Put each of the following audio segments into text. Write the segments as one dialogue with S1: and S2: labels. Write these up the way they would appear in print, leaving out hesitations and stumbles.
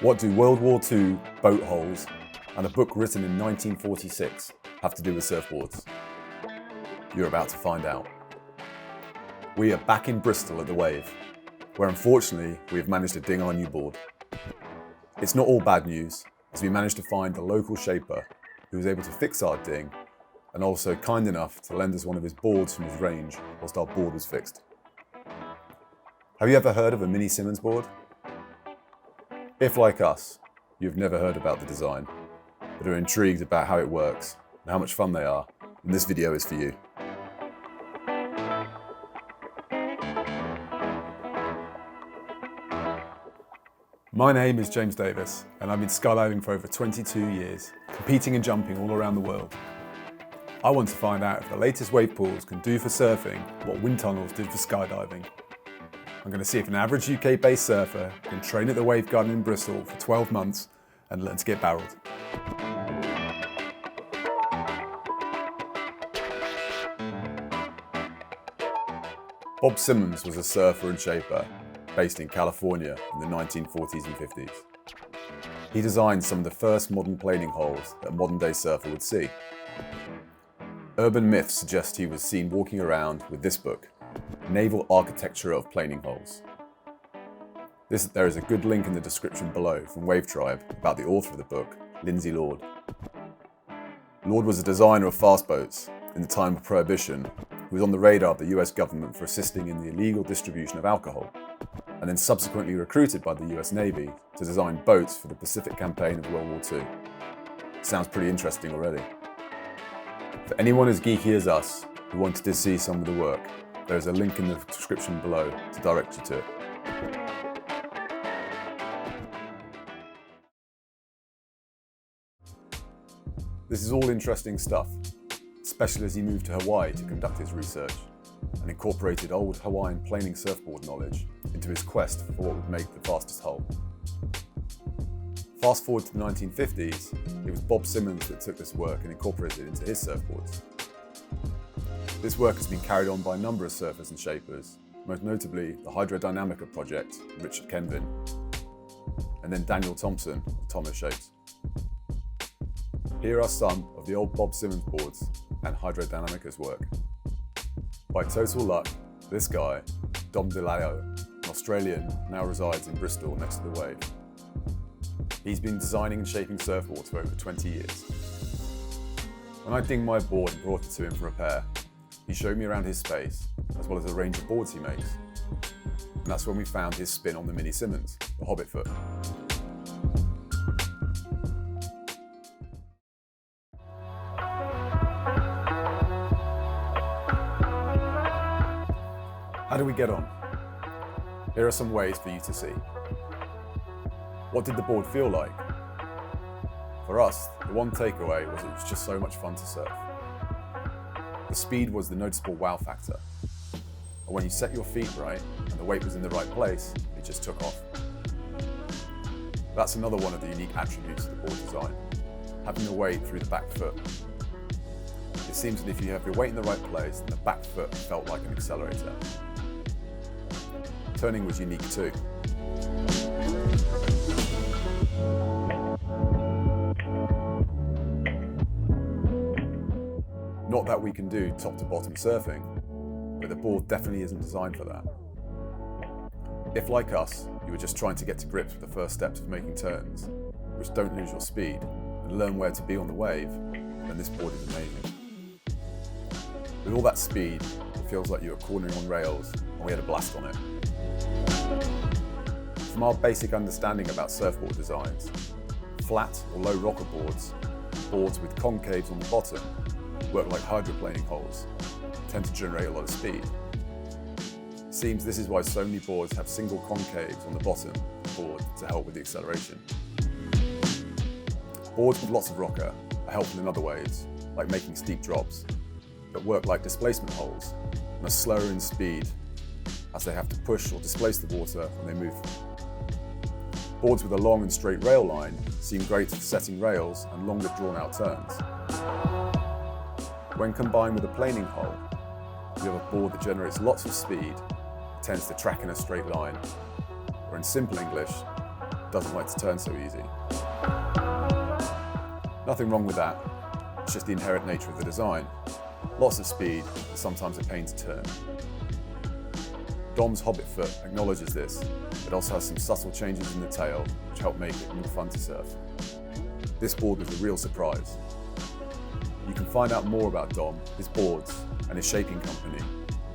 S1: What do World War II boat hulls and a book written in 1946 have to do with surfboards? You're about to find out. We are back in Bristol at the Wave, where unfortunately we have managed to ding our new board. It's not all bad news, as we managed to find a local shaper who was able to fix our ding and also kind enough to lend us one of his boards from his range whilst our board was fixed. Have you ever heard of a Mini Simmons board? If, like us, you've never heard about the design, but are intrigued about how it works and how much fun they are, then this video is for you. My name is James Davis, and I've been skydiving for over 22 years, competing and jumping all around the world. I want to find out if the latest wave pools can do for surfing what wind tunnels did for skydiving. I'm going to see if an average UK-based surfer can train at the Wave Garden in Bristol for 12 months and learn to get barreled. Bob Simmons was a surfer and shaper based in California in the 1940s and 50s. He designed some of the first modern planing holes that a modern-day surfer would see. Urban myths suggest he was seen walking around with this book, Naval Architecture of Planing Holes. There is a good link in the description below from Wave Tribe about the author of the book, Lindsay Lord. Lord was a designer of fast boats in the time of Prohibition, who was on the radar of the US government for assisting in the illegal distribution of alcohol, and then subsequently recruited by the US Navy to design boats for the Pacific campaign of World War II. Sounds pretty interesting already. For anyone as geeky as us who wanted to see some of the work, there is a link in the description below to direct you to it. This is all interesting stuff, especially as he moved to Hawaii to conduct his research and incorporated old Hawaiian planing surfboard knowledge into his quest for what would make the fastest hull. Fast forward to the 1950s, it was Bob Simmons that took this work and incorporated it into his surfboards. This work has been carried on by a number of surfers and shapers, most notably the Hydrodynamica project, Richard Kenvin, and then Daniel Thompson of Thomas Shapes. Here are some of the old Bob Simmons boards and Hydrodynamica's work. By total luck, this guy, Dom DeLayo, an Australian, now resides in Bristol next to the Wave. He's been designing and shaping surfboards for over 20 years. When I dinged my board and brought it to him for repair, he showed me around his space, as well as a range of boards he makes. And that's when we found his spin on the Mini Simmons, the Hobbit foot. How do we get on? Here are some ways for you to see. What did the board feel like? For us, the one takeaway was it was just so much fun to surf. The speed was the noticeable wow factor. And when you set your feet right and the weight was in the right place, it just took off. That's another one of the unique attributes of the board design, having the weight through the back foot. It seems that if you have your weight in the right place, then the back foot felt like an accelerator. Turning was unique too. Not that we can do top to bottom surfing, but the board definitely isn't designed for that. If, like us, you were just trying to get to grips with the first steps of making turns, which don't lose your speed, and learn where to be on the wave, then this board is amazing. With all that speed, it feels like you were cornering on rails, and we had a blast on it. From our basic understanding about surfboard designs, flat or low rocker boards with concaves on the bottom, work like hydroplaning holes, tend to generate a lot of speed. It seems this is why so many boards have single concaves on the bottom of the board to help with the acceleration. Boards with lots of rocker are helpful in other ways, like making steep drops, but work like displacement holes and are slower in speed as they have to push or displace the water when they move. Boards with a long and straight rail line seem great for setting rails and longer drawn-out turns. When combined with a planing hull, you have a board that generates lots of speed, tends to track in a straight line, or in simple English, doesn't like to turn so easy. Nothing wrong with that, it's just the inherent nature of the design. Lots of speed, but sometimes a pain to turn. Dom's Hobbit foot acknowledges this, but also has some subtle changes in the tail which help make it more fun to surf. This board was a real surprise. You can find out more about Dom, his boards, and his shaping company,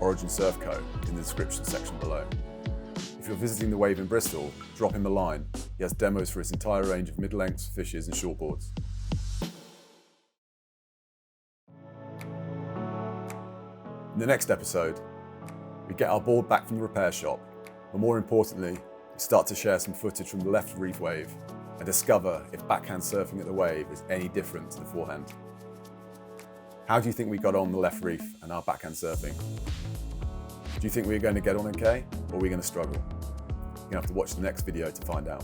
S1: Origin Surf Co, in the description section below. If you're visiting the Wave in Bristol, drop him a line. He has demos for his entire range of mid-lengths, fishes and shortboards. In the next episode, we get our board back from the repair shop, but more importantly, we start to share some footage from the left reef wave and discover if backhand surfing at the wave is any different to the forehand. How do you think we got on the left reef and our backhand surfing? Do you think we're going to get on okay, or are we going to struggle? You're going to have to watch the next video to find out.